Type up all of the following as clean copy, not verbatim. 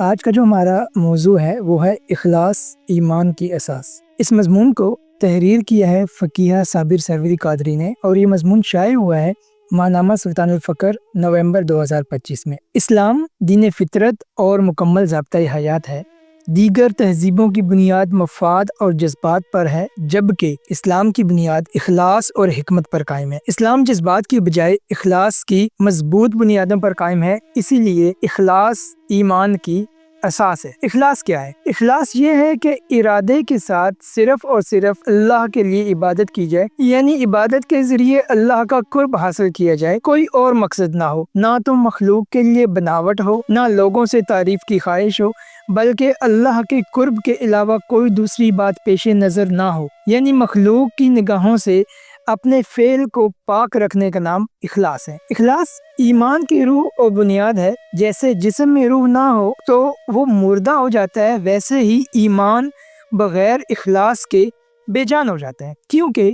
آج کا جو ہمارا موضوع ہے وہ ہے اخلاص ایمان کی اساس۔ اس مضمون کو تحریر کیا ہے فقیہ صابر سروری قادری نے اور یہ مضمون شائع ہوا ہے ماہنامہ سلطان الفقر نومبر 2025 میں۔ اسلام دین فطرت اور مکمل ضابطۂ حیات ہے۔ دیگر تہذیبوں کی بنیاد مفاد اور جذبات پر ہے، جبکہ اسلام کی بنیاد اخلاص اور حکمت پر قائم ہے۔ اسلام جذبات کی بجائے اخلاص کی مضبوط بنیادوں پر قائم ہے، اسی لیے اخلاص ایمان کی اساس ہے۔ اخلاص کیا ہے؟ اخلاص یہ ہے کہ ارادے کے ساتھ صرف اور صرف اللہ کے لیے عبادت کی جائے، یعنی عبادت کے ذریعے اللہ کا قرب حاصل کیا جائے، کوئی اور مقصد نہ ہو، نہ تو مخلوق کے لیے بناوٹ ہو، نہ لوگوں سے تعریف کی خواہش ہو، بلکہ اللہ کے قرب کے علاوہ کوئی دوسری بات پیش نظر نہ ہو، یعنی مخلوق کی نگاہوں سے اپنے فعل کو پاک رکھنے کا نام اخلاص ہے۔ اخلاص ایمان کی روح اور بنیاد ہے۔ جیسے جسم میں روح نہ ہو تو وہ مردہ ہو جاتا ہے، ویسے ہی ایمان بغیر اخلاص کے بے جان ہو جاتا ہے، کیونکہ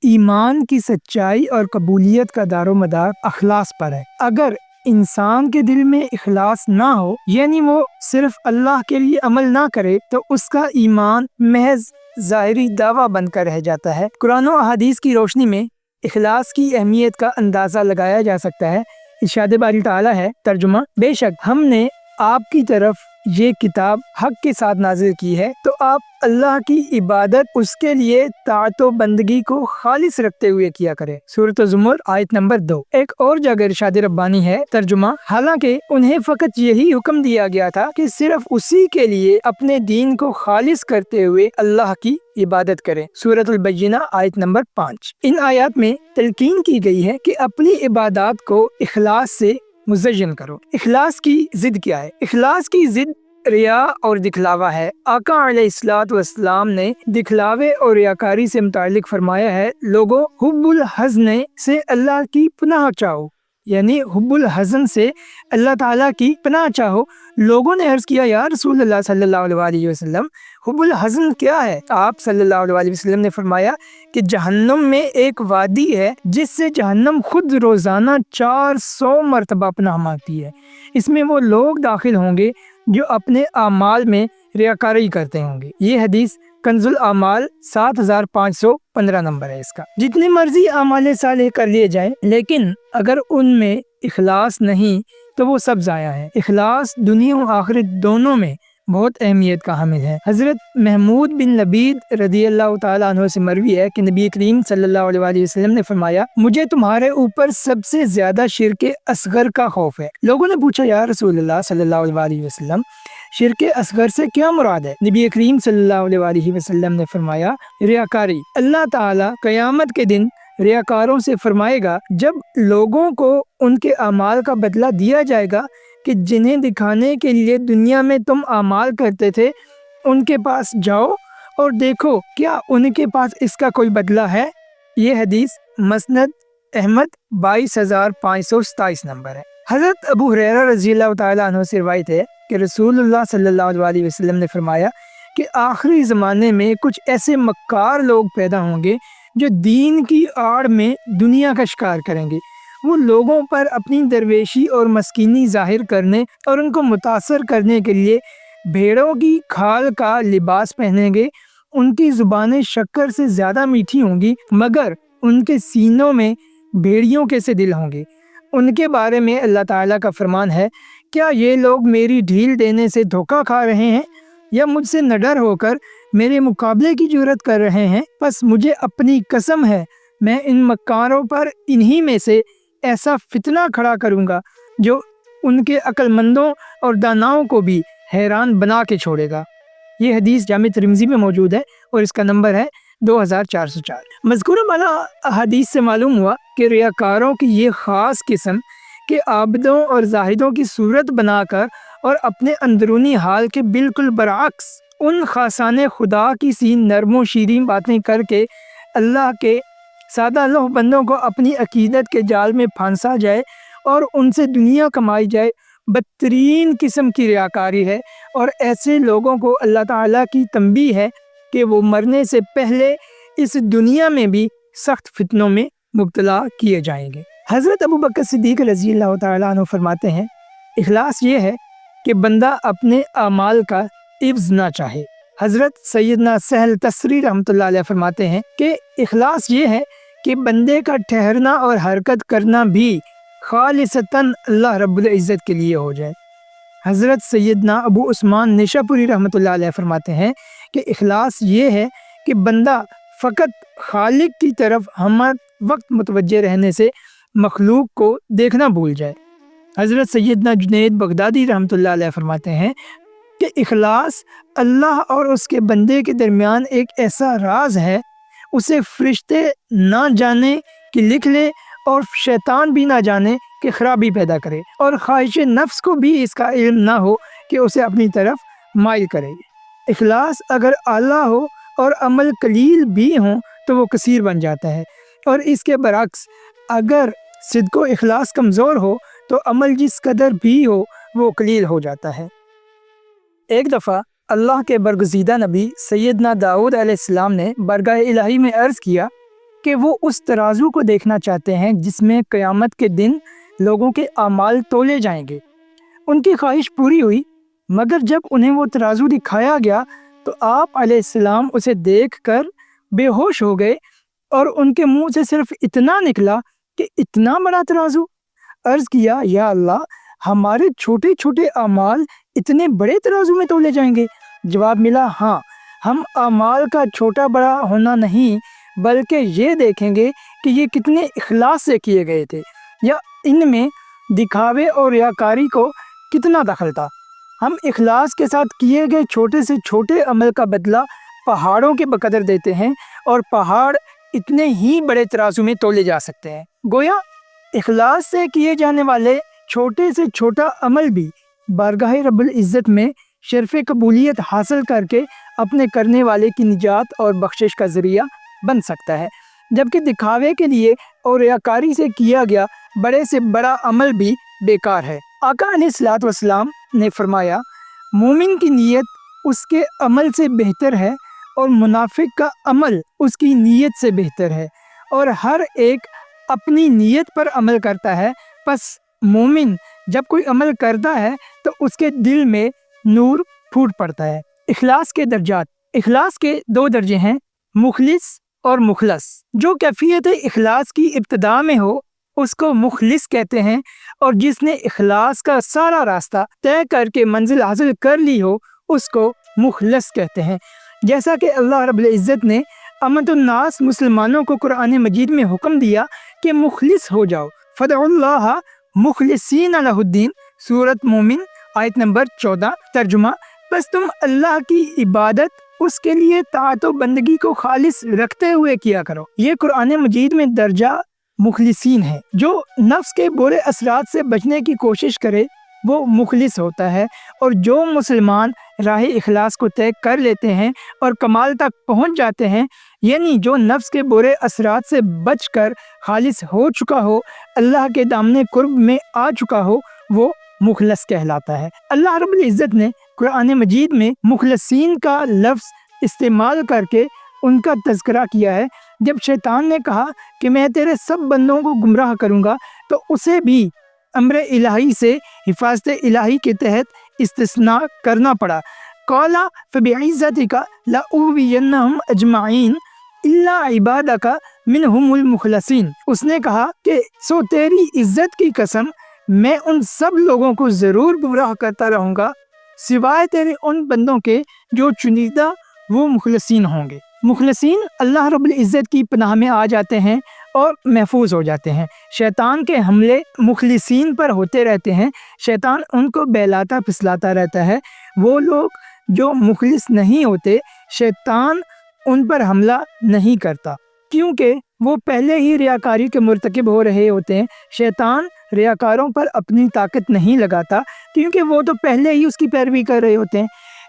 ایمان کی سچائی اور قبولیت کا دار و مدار اخلاص پر ہے۔ اگر انسان کے دل میں اخلاص نہ ہو، یعنی وہ صرف اللہ کے لیے عمل نہ کرے، تو اس کا ایمان محض ظاہری دعویٰ بن کر رہ جاتا ہے۔ قرآن و احادیث کی روشنی میں اخلاص کی اہمیت کا اندازہ لگایا جا سکتا ہے۔ ارشاد باری تعالیٰ ہے، ترجمہ: بے شک ہم نے آپ کی طرف یہ کتاب حق کے ساتھ نازل کی ہے، تو آپ اللہ کی عبادت اس کے لیے طاعت و بندگی کو خالص رکھتے ہوئے کیا کرے۔ سورۃ الزمر آیت نمبر 2۔ ایک اور جگہ ارشاد ربانی ہے، ترجمہ: حالانکہ انہیں فقط یہی حکم دیا گیا تھا کہ صرف اسی کے لیے اپنے دین کو خالص کرتے ہوئے اللہ کی عبادت کریں۔ سورۃ البینہ آیت نمبر 5۔ ان آیات میں تلقین کی گئی ہے کہ اپنی عبادات کو اخلاص سے مزین کرو۔ اخلاص کی ضد کیا ہے؟ اخلاص کی ضد ریا اور دکھلاوا ہے۔ آقا علیہ الصلوۃ والسلام نے دکھلاوے اور ریاکاری سے متعلق فرمایا ہے، لوگوں حب الحزن سے اللہ کی پناہ چاہو، یعنی حب الحزن سے اللہ تعالیٰ کی پناہ چاہو۔ لوگوں نے عرض کیا، یا رسول اللہ صلی اللہ علیہ وسلم، حب الحزن کیا ہے؟ آپ صلی اللہ علیہ وسلم نے فرمایا کہ جہنم میں ایک وادی ہے جس سے جہنم خود روزانہ 400 مرتبہ پناہ مانگتی ہے۔ اس میں وہ لوگ داخل ہوں گے جو اپنے اعمال میں ریاکاری کرتے ہوں گے۔ یہ حدیث کنز الاعمال 7515 نمبر ہے اس کا۔ جتنے مرضی اعمال صالح کر لیے جائیں، لیکن اگر ان میں اخلاص نہیں تو وہ سب ضائع ہے۔ اخلاص دنیا و آخرت دونوں میں بہت اہمیت کا حامل ہے۔ حضرت محمود بن لبید رضی اللہ تعالیٰ عنہ سے مروی ہے کہ نبی کریم صلی اللہ علیہ وسلم نے فرمایا، مجھے تمہارے اوپر سب سے زیادہ شرک اصغر کا خوف ہے۔ لوگوں نے پوچھا، یا رسول اللہ صلی اللہ علیہ وسلم، شرک اصغر سے کیا مراد ہے؟ نبی کریم صلی اللہ علیہ وسلم نے فرمایا، ریاکاری۔ اللہ تعالیٰ قیامت کے دن ریاکاروں سے فرمائے گا، جب لوگوں کو ان کے اعمال کا بدلہ دیا جائے گا کہ جنہیں دکھانے کے لیے دنیا میں تم اعمال کرتے تھے، ان کے پاس جاؤ اور دیکھو کیا ان کے پاس اس کا کوئی بدلہ ہے۔ یہ حدیث مسند احمد 22527 نمبر ہے۔ حضرت ابو ہریرہ رضی اللہ تعالیٰ عنہ سے روایت ہے کہ رسول اللہ صلی اللہ علیہ وسلم نے فرمایا کہ آخری زمانے میں کچھ ایسے مکار لوگ پیدا ہوں گے جو دین کی آڑ میں دنیا کا شکار کریں گے۔ وہ لوگوں پر اپنی درویشی اور مسکینی ظاہر کرنے اور ان کو متاثر کرنے کے لیے بھیڑوں کی کھال کا لباس پہنیں گے۔ ان کی زبانیں شکر سے زیادہ میٹھی ہوں گی، مگر ان کے سینوں میں بھیڑیوں کے سے دل ہوں گے۔ ان کے بارے میں اللہ تعالیٰ کا فرمان ہے، کیا یہ لوگ میری ڈھیل دینے سے دھوکہ کھا رہے ہیں یا مجھ سے نڈر ہو کر میرے مقابلے کی جرات کر رہے ہیں؟ پس مجھے اپنی قسم ہے، میں ان مکاروں پر انہی میں سے ایسا فتنہ کھڑا کروں گا جو ان کے عقل مندوں اور داناؤں کو بھی حیران بنا کے چھوڑے گا۔ یہ حدیث جامع ترمذی میں موجود ہے اور اس کا نمبر ہے 2404۔ مذکورہ بالا حدیث سے معلوم ہوا کہ ریاکاروں کی یہ خاص قسم کہ عابدوں اور زاہدوں کی صورت بنا کر اور اپنے اندرونی حال کے بالکل برعکس ان خاصان خدا کی سی نرم و شیریں باتیں کر کے اللہ کے سادہ لوح بندوں کو اپنی عقیدت کے جال میں پھانسا جائے اور ان سے دنیا کمائی جائے، بدترین قسم کی ریاکاری ہے، اور ایسے لوگوں کو اللہ تعالیٰ کی تنبیہ ہے کہ وہ مرنے سے پہلے اس دنیا میں بھی سخت فتنوں میں مبتلا کیے جائیں گے۔ حضرت ابو بکر صدیق رضی اللہ تعالیٰ عنہ فرماتے ہیں، اخلاص یہ ہے کہ بندہ اپنے اعمال کا عوض نہ چاہے۔ حضرت سیدنا سہل تسری رحمۃ اللہ علیہ فرماتے ہیں کہ اخلاص یہ ہے کہ بندے کا ٹھہرنا اور حرکت کرنا بھی خالصتاً اللہ رب العزت کے لیے ہو جائے۔ حضرت سیدنا ابو عثمان نشاپوری رحمۃ اللہ علیہ فرماتے ہیں کہ اخلاص یہ ہے کہ بندہ فقط خالق کی طرف ہر وقت متوجہ رہنے سے مخلوق کو دیکھنا بھول جائے۔ حضرت سیدنا جنید بغدادی رحمۃ اللہ علیہ فرماتے ہیں کہ اخلاص اللہ اور اس کے بندے کے درمیان ایک ایسا راز ہے، اسے فرشتے نہ جانے کہ لکھ لیں اور شیطان بھی نہ جانے کہ خرابی پیدا کرے، اور خواہش نفس کو بھی اس کا علم نہ ہو کہ اسے اپنی طرف مائل کرے۔ اخلاص اگر اعلیٰ ہو اور عمل قلیل بھی ہوں تو وہ کثیر بن جاتا ہے، اور اس کے برعکس اگر صدق و اخلاص کمزور ہو تو عمل جس قدر بھی ہو وہ قلیل ہو جاتا ہے۔ ایک دفعہ اللہ کے برگزیدہ نبی سیدنا داؤد علیہ السلام نے بارگاہ الہی میں عرض کیا کہ وہ اس ترازو کو دیکھنا چاہتے ہیں جس میں قیامت کے دن لوگوں کے اعمال تولے جائیں گے۔ ان کی خواہش پوری ہوئی، مگر جب انہیں وہ ترازو دکھایا گیا تو آپ علیہ السلام اسے دیکھ کر بے ہوش ہو گئے، اور ان کے منہ سے صرف اتنا نکلا کہ اتنا بڑا ترازو۔ عرض کیا، یا اللہ، ہمارے چھوٹے چھوٹے اعمال اتنے بڑے ترازو میں تولے جائیں گے؟ جواب ملا، ہاں، ہم اعمال کا چھوٹا بڑا ہونا نہیں بلکہ یہ دیکھیں گے کہ یہ کتنے اخلاص سے کیے گئے تھے، یا ان میں دکھاوے اور ریاکاری کو کتنا دخل تھا۔ ہم اخلاص کے ساتھ کیے گئے چھوٹے سے چھوٹے عمل کا بدلہ پہاڑوں کے بقدر دیتے ہیں، اور پہاڑ اتنے ہی بڑے ترازو میں تولے جا سکتے ہیں۔ گویا اخلاص سے کیے جانے والے چھوٹے سے چھوٹا عمل بھی بارگاہ رب العزت میں شرف قبولیت حاصل کر کے اپنے کرنے والے کی نجات اور بخشش کا ذریعہ بن سکتا ہے، جبکہ دکھاوے کے لیے اور ریاکاری سے کیا گیا بڑے سے بڑا عمل بھی بیکار ہے۔ آقا علیہ الصلوۃ والسلام نے فرمایا، مومن کی نیت اس کے عمل سے بہتر ہے اور منافق کا عمل اس کی نیت سے بہتر ہے، اور ہر ایک اپنی نیت پر عمل کرتا ہے۔ پس مومن جب کوئی عمل کرتا ہے تو اس کے دل میں نور پھوٹ پڑتا ہے۔ اخلاص کے درجات۔ اخلاص کے 2 درجے ہیں، مخلص اور مخلص۔ جو کیفیت اخلاص کی ابتدا میں ہو اس کو مخلص کہتے ہیں، اور جس نے اخلاص کا سارا راستہ طے کر کے منزل حاصل کر لی ہو اس کو مخلص کہتے ہیں۔ جیسا کہ اللہ رب العزت نے امت الناس مسلمانوں کو قرآن مجید میں حکم دیا کہ مخلص ہو جاؤ، فدعوا اللہ مخلصین لہ الدین، سورۃ مومن آیت نمبر 14۔ ترجمہ، بس تم اللہ کی عبادت اس کے لیے طاعت و بندگی کو خالص رکھتے ہوئے کیا کرو۔ یہ قرآن مجید میں درجہ مخلصین ہے۔ جو نفس کے برے اثرات سے بچنے کی کوشش کرے وہ مخلص ہوتا ہے، اور جو مسلمان راہ اخلاص کو طے کر لیتے ہیں اور کمال تک پہنچ جاتے ہیں، یعنی جو نفس کے برے اثرات سے بچ کر خالص ہو چکا ہو، اللہ کے دامن قرب میں آ چکا ہو، وہ مخلص کہلاتا ہے۔ اللہ رب العزت نے قرآن مجید میں مخلصین کا لفظ استعمال کر کے ان کا تذکرہ کیا ہے۔ جب شیطان نے کہا کہ میں تیرے سب بندوں کو گمراہ کروں گا، تو اسے بھی امر الہی سے حفاظت الہی کے تحت استثناء کرنا پڑا۔ قال فبعزتک لأغوینہم اجمعین الا عبادک منہم المخلصین۔ اس نے کہا کہ سو تیری عزت کی قسم، میں ان سب لوگوں کو ضرور گمراہ کرتا رہوں گا سوائے تیرے ان بندوں کے جو چنیدہ وہ مخلصین ہوں گے۔ مخلصین اللہ رب العزت کی پناہ میں آ جاتے ہیں اور محفوظ ہو جاتے ہیں۔ شیطان کے حملے مخلصین پر ہوتے رہتے ہیں، شیطان ان کو بہلاتا پھسلاتا رہتا ہے۔ وہ لوگ جو مخلص نہیں ہوتے، شیطان ان پر حملہ نہیں کرتا، کیونکہ وہ پہلے ہی ریاکاری کے مرتکب ہو رہے ہوتے ہیں۔ شیطان ریاکاروں پر اپنی طاقت نہیں لگاتا، کیونکہ وہ تو پہلے ہی اس کی پیروی کر رہے ہوتے ہیں،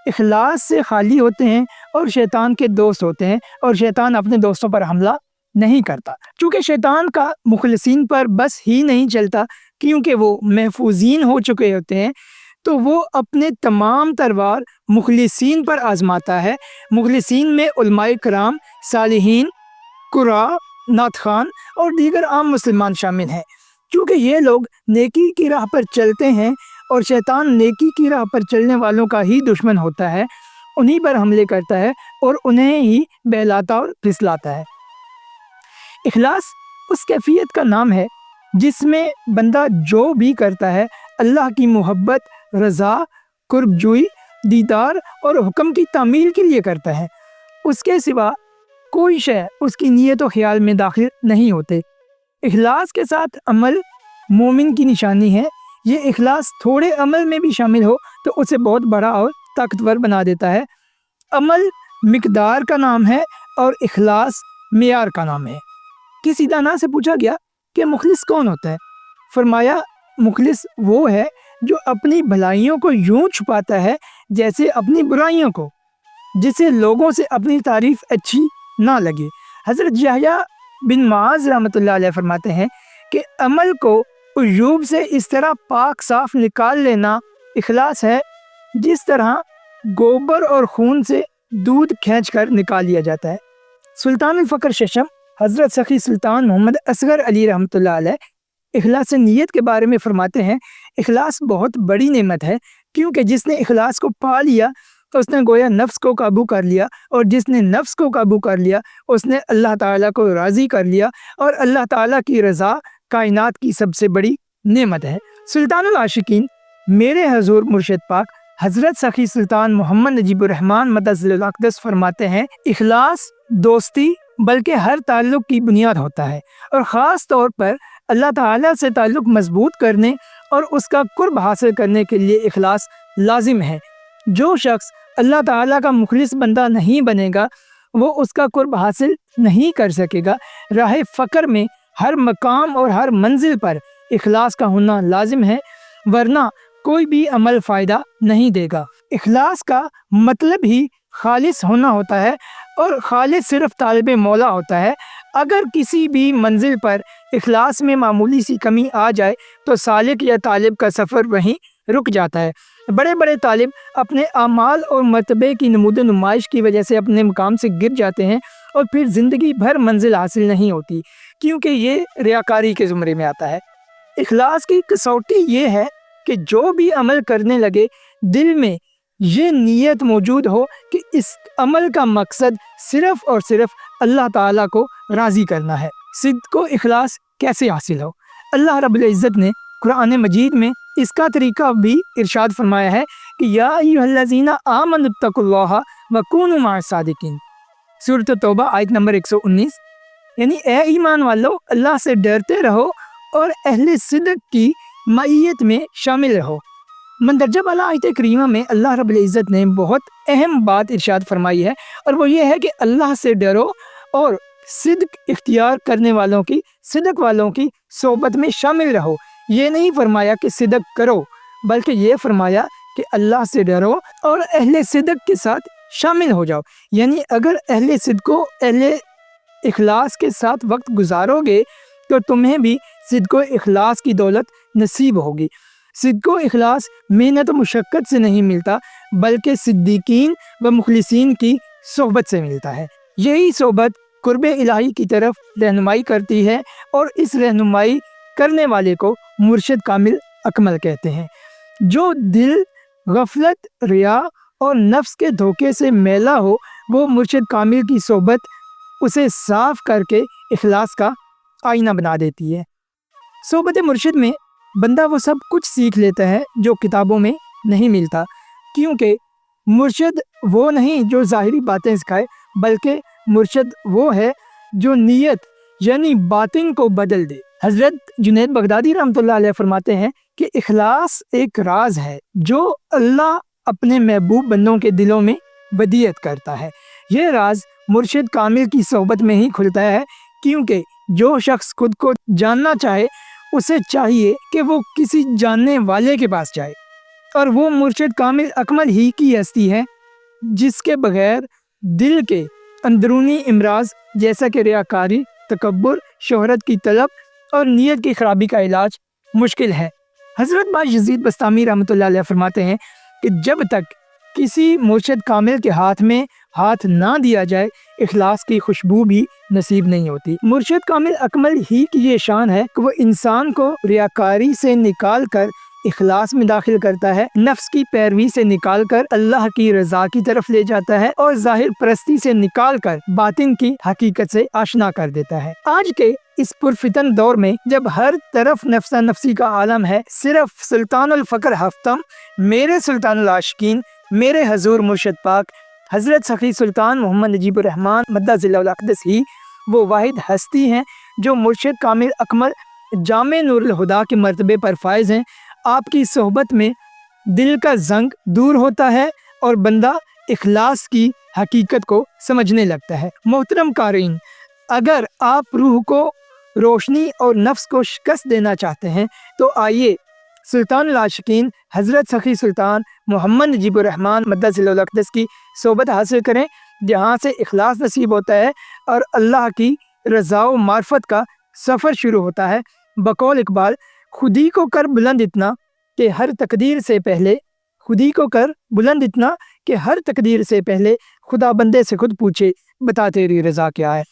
اخلاص سے خالی ہوتے ہیں اور شیطان کے دوست ہوتے ہیں، اور شیطان اپنے دوستوں پر حملہ نہیں کرتا۔ چونکہ شیطان کا مخلصین پر بس ہی نہیں چلتا، کیونکہ وہ محفوظین ہو چکے ہوتے ہیں، تو وہ اپنے تمام تروار مخلصین پر آزماتا ہے۔ مخلصین میں علماء کرام، صالحین، قراء، نعت خوان اور دیگر عام مسلمان شامل ہیں۔ چونکہ یہ لوگ نیکی کی راہ پر چلتے ہیں اور شیطان نیکی کی راہ پر چلنے والوں کا ہی دشمن ہوتا ہے، انہی پر حملے کرتا ہے اور انہیں ہی بہلاتا اور پھسلاتا ہے۔ اخلاص اس کیفیت کا نام ہے جس میں بندہ جو بھی کرتا ہے اللہ کی محبت، رضا، قرب جوئی، دیدار اور حکم کی تعمیل کے لیے کرتا ہے۔ اس کے سوا کوئی شے اس کی نیت و خیال میں داخل نہیں ہوتے۔ اخلاص کے ساتھ عمل مومن کی نشانی ہے۔ یہ اخلاص تھوڑے عمل میں بھی شامل ہو تو اسے بہت بڑا اور طاقتور بنا دیتا ہے۔ عمل مقدار کا نام ہے اور اخلاص معیار کا نام ہے۔ کسی دانا سے پوچھا گیا کہ مخلص کون ہوتا ہے؟ فرمایا مخلص وہ ہے جو اپنی بھلائیوں کو یوں چھپاتا ہے جیسے اپنی برائیوں کو، جسے لوگوں سے اپنی تعریف اچھی نہ لگے۔ حضرت یحییٰ بن معاذ رحمۃ اللہ علیہ فرماتے ہیں کہ عمل کو عیوب سے اس طرح پاک صاف نکال لینا اخلاص ہے جس طرح گوبر اور خون سے دودھ کھینچ کر نکال لیا جاتا ہے۔ سلطان الفقر ششم حضرت سخی سلطان محمد اصغر علی رحمۃ اللہ علیہ اخلاص نیت کے بارے میں فرماتے ہیں، اخلاص بہت بڑی نعمت ہے، کیونکہ جس نے اخلاص کو پا لیا تو اس نے گویا نفس کو قابو کر لیا، اور جس نے نفس کو قابو کر لیا اس نے اللہ تعالیٰ کو راضی کر لیا، اور اللہ تعالیٰ کی رضا کائنات کی سب سے بڑی نعمت ہے۔ سلطان العاشقین میرے حضور مرشد پاک حضرت سخی سلطان محمد نجیب الرحمن مدظل الاقدس فرماتے ہیں، اخلاص دوستی بلکہ ہر تعلق کی بنیاد ہوتا ہے، اور خاص طور پر اللہ تعالیٰ سے تعلق مضبوط کرنے اور اس کا قرب حاصل کرنے کے لیے اخلاص لازم ہے۔ جو شخص اللہ تعالیٰ کا مخلص بندہ نہیں بنے گا وہ اس کا قرب حاصل نہیں کر سکے گا۔ راہ فقر میں ہر مقام اور ہر منزل پر اخلاص کا ہونا لازم ہے، ورنہ کوئی بھی عمل فائدہ نہیں دے گا۔ اخلاص کا مطلب ہی خالص ہونا ہوتا ہے، اور خالص صرف طالب مولا ہوتا ہے۔ اگر کسی بھی منزل پر اخلاص میں معمولی سی کمی آ جائے تو سالک یا طالب کا سفر وہیں رک جاتا ہے۔ بڑے بڑے طالب اپنے اعمال اور مرتبے کی نمود و نمائش کی وجہ سے اپنے مقام سے گر جاتے ہیں، اور پھر زندگی بھر منزل حاصل نہیں ہوتی، کیونکہ یہ ریاکاری کے زمرے میں آتا ہے۔ اخلاص کی کسوٹی یہ ہے کہ جو بھی عمل کرنے لگے دل میں یہ نیت موجود ہو کہ اس عمل کا مقصد صرف اور صرف اللہ تعالیٰ کو راضی کرنا ہے۔ صدق و اخلاص کیسے حاصل ہو؟ اللہ رب العزت نے قرآن مجید میں اس کا طریقہ بھی ارشاد فرمایا ہے کہ یا ایھا الذین آمنوا اتقوا اللہ وکونوا مع الصادقین، سورۃ توبہ آیت نمبر 119، یعنی اے ایمان والو اللہ سے ڈرتے رہو اور اہل صدق کی معیت میں شامل رہو۔ مندرجہ بالا آیت کریمہ میں اللہ رب العزت نے بہت اہم بات ارشاد فرمائی ہے، اور وہ یہ ہے کہ اللہ سے ڈرو اور صدق اختیار کرنے والوں کی، صدق والوں کی صحبت میں شامل رہو۔ یہ نہیں فرمایا کہ صدق کرو، بلکہ یہ فرمایا کہ اللہ سے ڈرو اور اہل صدق کے ساتھ شامل ہو جاؤ۔ یعنی اگر اہل صدق و اہل اخلاص کے ساتھ وقت گزارو گے تو تمہیں بھی صدق و اخلاص کی دولت نصیب ہوگی۔ صدق و اخلاص محنت و مشقت سے نہیں ملتا، بلکہ صدیقین و مخلصین کی صحبت سے ملتا ہے۔ یہی صحبت قرب الہی کی طرف رہنمائی کرتی ہے، اور اس رہنمائی کرنے والے کو مرشد کامل اکمل کہتے ہیں۔ جو دل غفلت، ریا اور نفس کے دھوکے سے میلا ہو وہ مرشد کامل کی صحبت اسے صاف کر کے اخلاص کا آئینہ بنا دیتی ہے۔ صحبت مرشد میں بندہ وہ سب کچھ سیکھ لیتا ہے جو کتابوں میں نہیں ملتا، کیونکہ مرشد وہ نہیں جو ظاہری باتیں سکھائے، بلکہ مرشد وہ ہے جو نیت یعنی باطن کو بدل دے۔ حضرت جنید بغدادی رحمۃ اللہ علیہ فرماتے ہیں کہ اخلاص ایک راز ہے جو اللہ اپنے محبوب بندوں کے دلوں میں ودیعت کرتا ہے۔ یہ راز مرشد کامل کی صحبت میں ہی کھلتا ہے، کیونکہ جو شخص خود کو جاننا چاہے اسے چاہیے کہ وہ کسی جاننے والے کے پاس جائے، اور وہ مرشد کامل اکمل ہی کی ہستی ہے جس کے بغیر دل کے اندرونی امراض جیسا کہ ریاکاری، تکبر، شہرت کی طلب اور نیت کی خرابی کا علاج مشکل ہے۔ حضرت بایزید بسطامی رحمۃ اللہ علیہ فرماتے ہیں کہ جب تک کسی مرشد کامل کے ہاتھ میں ہاتھ نہ دیا جائے اخلاص کی خوشبو بھی نصیب نہیں ہوتی۔ مرشد کامل اکمل ہی کی یہ شان ہے کہ وہ انسان کو ریاکاری سے نکال کر اخلاص میں داخل کرتا ہے، نفس کی پیروی سے نکال کر اللہ کی رضا کی طرف لے جاتا ہے اور ظاہر پرستی سے نکال کر باطن کی حقیقت سے آشنا کر دیتا ہے۔ آج کے اس پرفتن دور میں جب ہر طرف نفسا نفسی کا عالم ہے، صرف سلطان الفقر ہفتم، میرے سلطان العاشقین، میرے حضور مرشد پاک حضرت سخی سلطان محمد نجیب الرحمن مدہ ذلہ الاقدس ہی وہ واحد ہستی ہیں جو مرشد کامل اکمل جامع نور الہدا کے مرتبے پر فائز ہیں۔ آپ کی صحبت میں دل کا زنگ دور ہوتا ہے اور بندہ اخلاص کی حقیقت کو سمجھنے لگتا ہے۔ محترم قارئین، اگر آپ روح کو روشنی اور نفس کو شکست دینا چاہتے ہیں تو آئیے سلطان العاشقین حضرت سخی سلطان محمد نجیب الرحمن مدہ ذلہ الاقدس کی صحبت حاصل کریں، جہاں سے اخلاص نصیب ہوتا ہے اور اللہ کی رضا و معرفت کا سفر شروع ہوتا ہے۔ بقول اقبال، خودی کو کر بلند اتنا کہ ہر تقدیر سے پہلے، خودی کو کر بلند اتنا کہ ہر تقدیر سے پہلے خدا بندے سے خود پوچھے، بتا تیری رضا کیا ہے۔